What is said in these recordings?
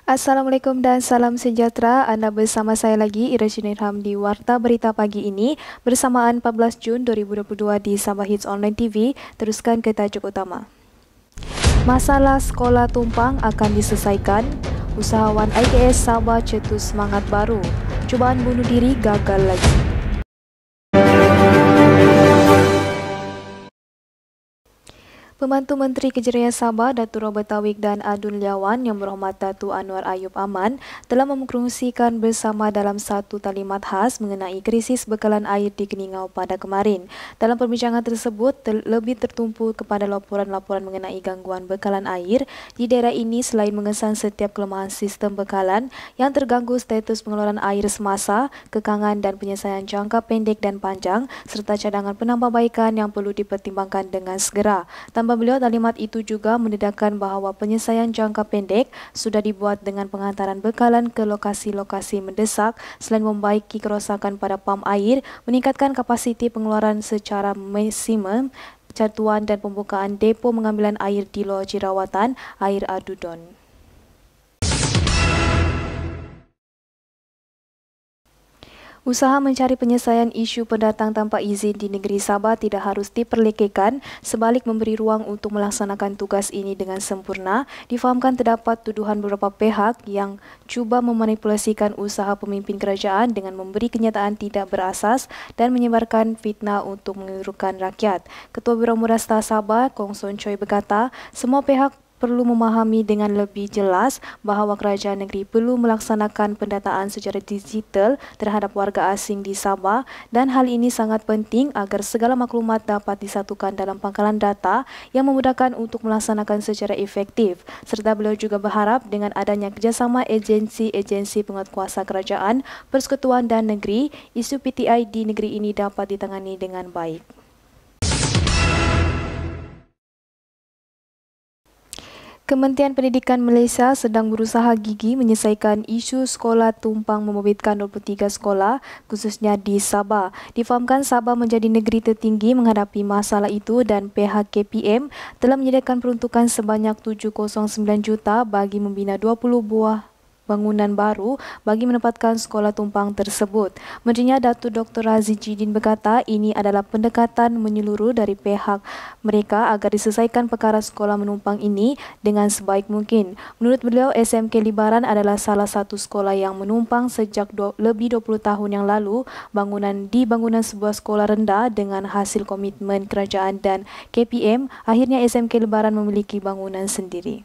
Assalamualaikum dan salam sejahtera. Anda bersama saya lagi, Ira Junirham di Warta Berita Pagi ini bersamaan 14 Jun 2022 di Sabah Hits Online TV. Teruskan ke tajuk utama. Masalah sekolah tumpang akan diselesaikan. Usahawan IKS Sabah cetus semangat baru. Cubaan bunuh diri gagal lagi. Pembantu Menteri Kejayaan Sabah, Datuk Robert Tauik dan Adun Liawan Yang Berhormat Datuk Anwar Ayub Aman telah mengkongsikan bersama dalam satu talimat khas mengenai krisis bekalan air di Keningau pada kemarin. Dalam perbincangan tersebut, lebih tertumpu kepada laporan-laporan mengenai gangguan bekalan air di daerah ini selain mengesan setiap kelemahan sistem bekalan yang terganggu status pengeluaran air semasa, kekangan dan penyelesaian jangka pendek dan panjang serta cadangan penambahbaikan yang perlu dipertimbangkan dengan segera. Tambah beliau, talimat itu juga mendedahkan bahawa penyelesaian jangka pendek sudah dibuat dengan penghantaran bekalan ke lokasi-lokasi mendesak selain membaiki kerosakan pada pam air, meningkatkan kapasiti pengeluaran secara maksimum, persatuan dan pembukaan depo pengambilan air di loji rawatan air Adudon. Usaha mencari penyelesaian isu pendatang tanpa izin di negeri Sabah tidak harus diperlekehkan, sebalik memberi ruang untuk melaksanakan tugas ini dengan sempurna. Difahamkan terdapat tuduhan beberapa pihak yang cuba memanipulasikan usaha pemimpin kerajaan dengan memberi kenyataan tidak berasas dan menyebarkan fitnah untuk mengelirukan rakyat. Ketua Biro Murastah Sabah, Kong Son Choi berkata, semua pihak perlu memahami dengan lebih jelas bahawa kerajaan negeri perlu melaksanakan pendataan secara digital terhadap warga asing di Sabah dan hal ini sangat penting agar segala maklumat dapat disatukan dalam pangkalan data yang memudahkan untuk melaksanakan secara efektif. Serta beliau juga berharap dengan adanya kerjasama agensi-agensi penguatkuasa kerajaan, persekutuan dan negeri, isu PTI di negeri ini dapat ditangani dengan baik. Kementerian Pendidikan Malaysia sedang berusaha gigi menyelesaikan isu sekolah tumpang membabitkan 23 sekolah, khususnya di Sabah. Difahamkan Sabah menjadi negeri tertinggi menghadapi masalah itu dan pihak KPM telah menyediakan peruntukan sebanyak 709 juta bagi membina 20 buah bangunan baru bagi menempatkan sekolah tumpang tersebut. Menterinya Datuk Dr. Razi Jidin berkata ini adalah pendekatan menyeluruh dari pihak mereka agar diselesaikan perkara sekolah menumpang ini dengan sebaik mungkin. Menurut beliau, SMK Libaran adalah salah satu sekolah yang menumpang sejak lebih 20 tahun yang lalu. Bangunan sebuah sekolah rendah dengan hasil komitmen kerajaan dan KPM, akhirnya SMK Libaran memiliki bangunan sendiri.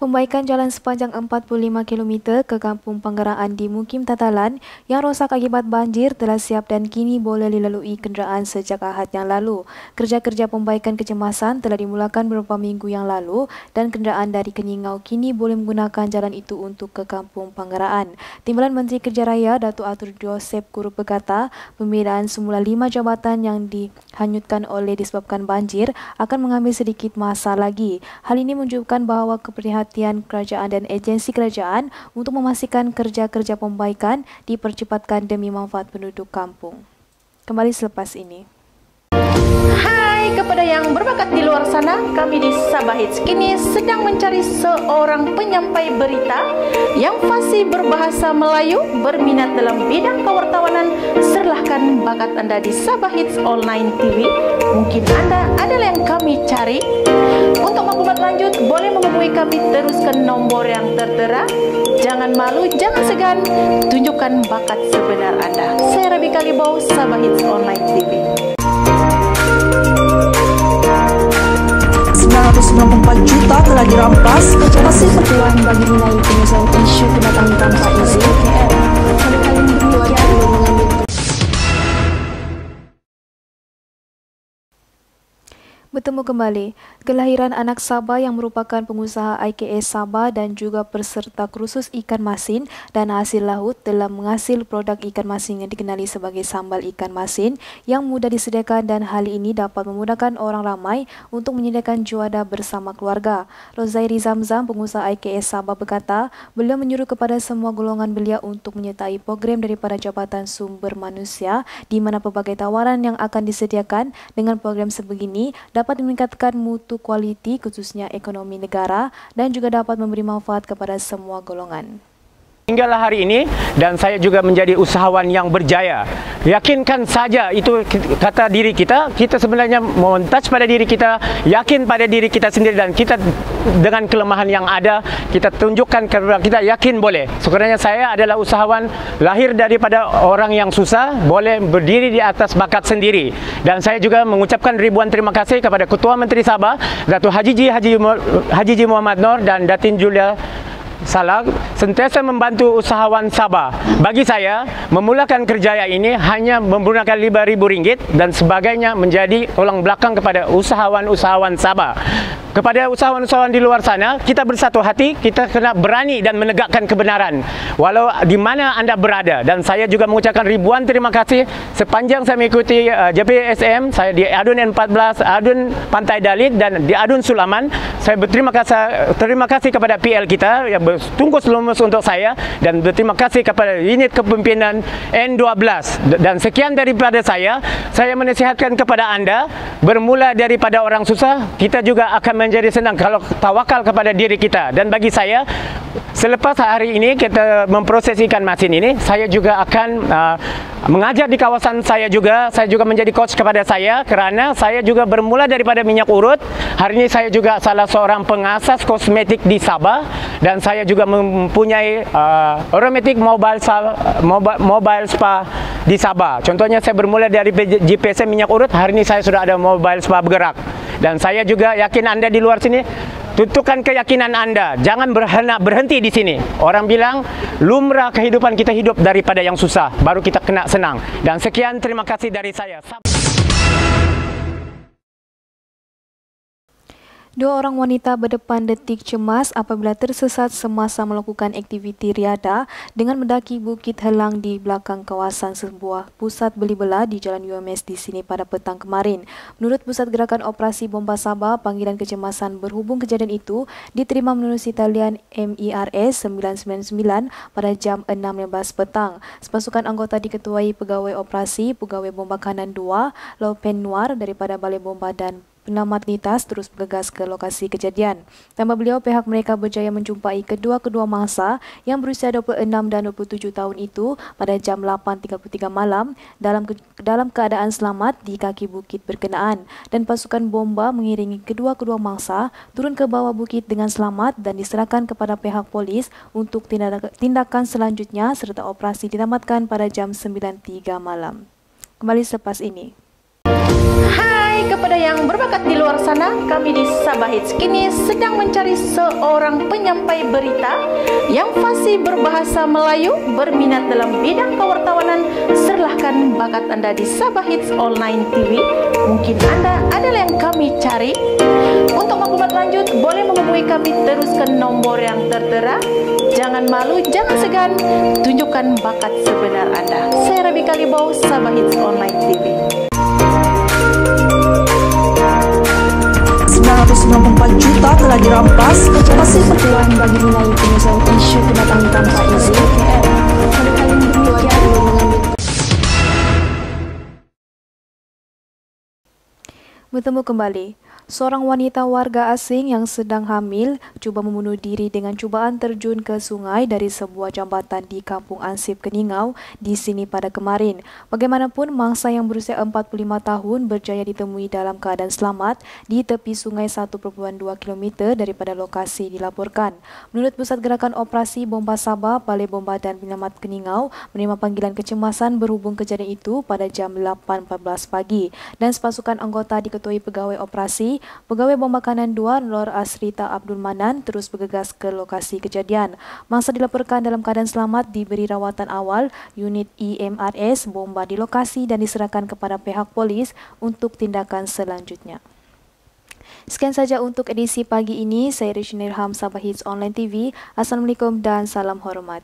Pembaikan jalan sepanjang 45 km ke Kampung Panggaraan di Mukim Tatalan yang rosak akibat banjir telah siap dan kini boleh dilalui kenderaan sejak Ahad yang lalu. Kerja-kerja pembaikan kecemasan telah dimulakan beberapa minggu yang lalu dan kenderaan dari Keningau kini boleh menggunakan jalan itu untuk ke Kampung Panggaraan. Timbalan Menteri Kerja Raya Datuk Arthur Joseph Kurup berkata, pembinaan semula 5 jabatan yang dihanyutkan oleh disebabkan banjir akan mengambil sedikit masa lagi. Hal ini menunjukkan bahawa keprihatinan kerajaan dan agensi kerajaan untuk memastikan kerja-kerja pembaikan dipercepatkan demi manfaat penduduk kampung. Kembali selepas ini. Hai kepada yang berbakat di luar sana, kami di Sabah Hits kini sedang mencari seorang penyampai berita yang fasih berbahasa Melayu, berminat dalam bidang kewartawanan. Serahkan bakat anda di Sabah Hits Online TV. Mungkin anda adalah yang kami cari. Untuk maklumat lanjut, boleh menghubungi kami, teruskan nombor yang tertera. Jangan malu, jangan segan, tunjukkan bakat sebenar anda. Saya Rabi Kalibau, Sabah Hits Online TV. 994 juta telah dirampas hasil pertemuan bagi mengenai penyelesaian isu pendatang tanpa izin KL. Kali-kali demikian mengambil Bertemu kembali. Kelahiran anak Sabah yang merupakan pengusaha IKS Sabah dan juga peserta kursus ikan masin dan hasil laut telah menghasil produk ikan masin yang dikenali sebagai sambal ikan masin yang mudah disediakan dan hal ini dapat memudahkan orang ramai untuk menyediakan juada bersama keluarga. Rozairi Zamzam, pengusaha IKS Sabah berkata, beliau menyuruh kepada semua golongan belia untuk menyertai program daripada Jabatan Sumber Manusia di mana pelbagai tawaran yang akan disediakan dengan program sebegini dapat meningkatkan mutu kualiti khususnya ekonomi negara dan juga dapat memberi manfaat kepada semua golongan. Hinggalah hari ini dan saya juga menjadi usahawan yang berjaya. Yakinkan saja itu kata diri kita. Kita sebenarnya touch pada diri kita, yakin pada diri kita sendiri dan kita dengan kelemahan yang ada kita tunjukkan kepada kita yakin boleh. Sebenarnya saya adalah usahawan lahir daripada orang yang susah, boleh berdiri di atas bakat sendiri. Dan saya juga mengucapkan ribuan terima kasih kepada Ketua Menteri Sabah, Datuk Haji Ji Muhammad Noor dan Datin Julia Salah sentiasa membantu usahawan Sabah. Bagi saya, memulakan kerjaya ini hanya menggunakan RM5,000 dan sebagainya menjadi tulang belakang kepada usahawan-usahawan Sabah. Kepada usahawan-usahawan di luar sana, kita bersatu hati, kita kena berani dan menegakkan kebenaran walau di mana anda berada. Dan saya juga mengucapkan ribuan terima kasih sepanjang saya mengikuti JPSM, saya di Adun N14, Adun Pantai Dalit dan di Adun Sulaman. Saya berterima kasih kepada PL kita yang bertungkus lumus untuk saya dan berterima kasih kepada unit kepimpinan N12. Dan sekian daripada saya menasihatkan kepada anda, bermula daripada orang susah, kita juga akan menjadi senang kalau tawakal kepada diri kita. Dan bagi saya, selepas hari ini kita memproses ikan masin ini, saya juga akan mengajar di kawasan saya juga menjadi coach kepada saya kerana saya juga bermula daripada minyak urut. Hari ini saya juga salah seorang pengasas kosmetik di Sabah dan saya juga mempunyai aromatic mobile spa di Sabah. Contohnya saya bermula dari GPSM minyak urut, hari ini saya sudah ada mobile spa bergerak. Dan saya juga yakin anda di luar sini, tentukan keyakinan anda, jangan berhenti di sini. Orang bilang lumrah kehidupan kita hidup daripada yang susah, baru kita kena senang. Dan sekian, terima kasih dari saya. Dua orang wanita berdepan detik cemas apabila tersesat semasa melakukan aktiviti riada dengan mendaki Bukit Helang di belakang kawasan sebuah pusat beli belah di Jalan UMS di sini pada petang kemarin. Menurut Pusat Gerakan Operasi Bomba Sabah, panggilan kecemasan berhubung kejadian itu diterima menerusi talian MIRS 999 pada jam 6.15 petang. Sepasukan anggota diketuai Pegawai Operasi, Pegawai Bomba Kanan 2, Laupen Noir daripada Balai Bomba dan Penamat Lintas terus bergegas ke lokasi kejadian. Tambah beliau, pihak mereka berjaya menjumpai kedua mangsa yang berusia 26 dan 27 tahun itu pada jam 8.33 malam dalam keadaan selamat di kaki bukit berkenaan, dan pasukan bomba mengiringi kedua mangsa turun ke bawah bukit dengan selamat dan diserahkan kepada pihak polis untuk tindakan selanjutnya serta operasi ditamatkan pada jam 9.03 malam. Kembali selepas ini. Hai kepada yang berbakat di luar sana, kami di Sabah Hits kini sedang mencari seorang penyampai berita yang fasih berbahasa Melayu, berminat dalam bidang kewartawanan. Serahkan bakat anda di Sabah Hits Online TV. Mungkin anda adalah yang kami cari. Untuk maklumat lanjut, boleh menghubungi kami terus ke nombor yang tertera. Jangan malu, jangan segan, tunjukkan bakat sebenar anda. Saya Rabi Kalibau, Sabah Hits Online TV. 994 juta telah dirampas, kasih peluang bagi nilai penyelesaian isu kedatangan tanpa izin KL. Pada kali ini demikian mengambil. Bertemu kembali. Seorang wanita warga asing yang sedang hamil cuba membunuh diri dengan cubaan terjun ke sungai dari sebuah jambatan di Kampung Ansip, Keningau di sini pada kemarin. Bagaimanapun, mangsa yang berusia 45 tahun berjaya ditemui dalam keadaan selamat di tepi sungai 1.2 km daripada lokasi dilaporkan. Menurut Pusat Gerakan Operasi Bomba Sabah, Balai Bomba dan Penamat Keningau menerima panggilan kecemasan berhubung kejadian itu pada jam 8.14 pagi dan sepasukan anggota diketuai Pegawai Operasi, Pegawai Bomba Kanan 2 Nur Asrita Abdul Manan terus bergegas ke lokasi kejadian. Mangsa dilaporkan dalam keadaan selamat diberi rawatan awal unit IMRS bomba di lokasi dan diserahkan kepada pihak polis untuk tindakan selanjutnya. Sekian saja untuk edisi pagi ini. Saya Rishin Irham, Sabah Hits Online TV. Assalamualaikum dan salam hormat.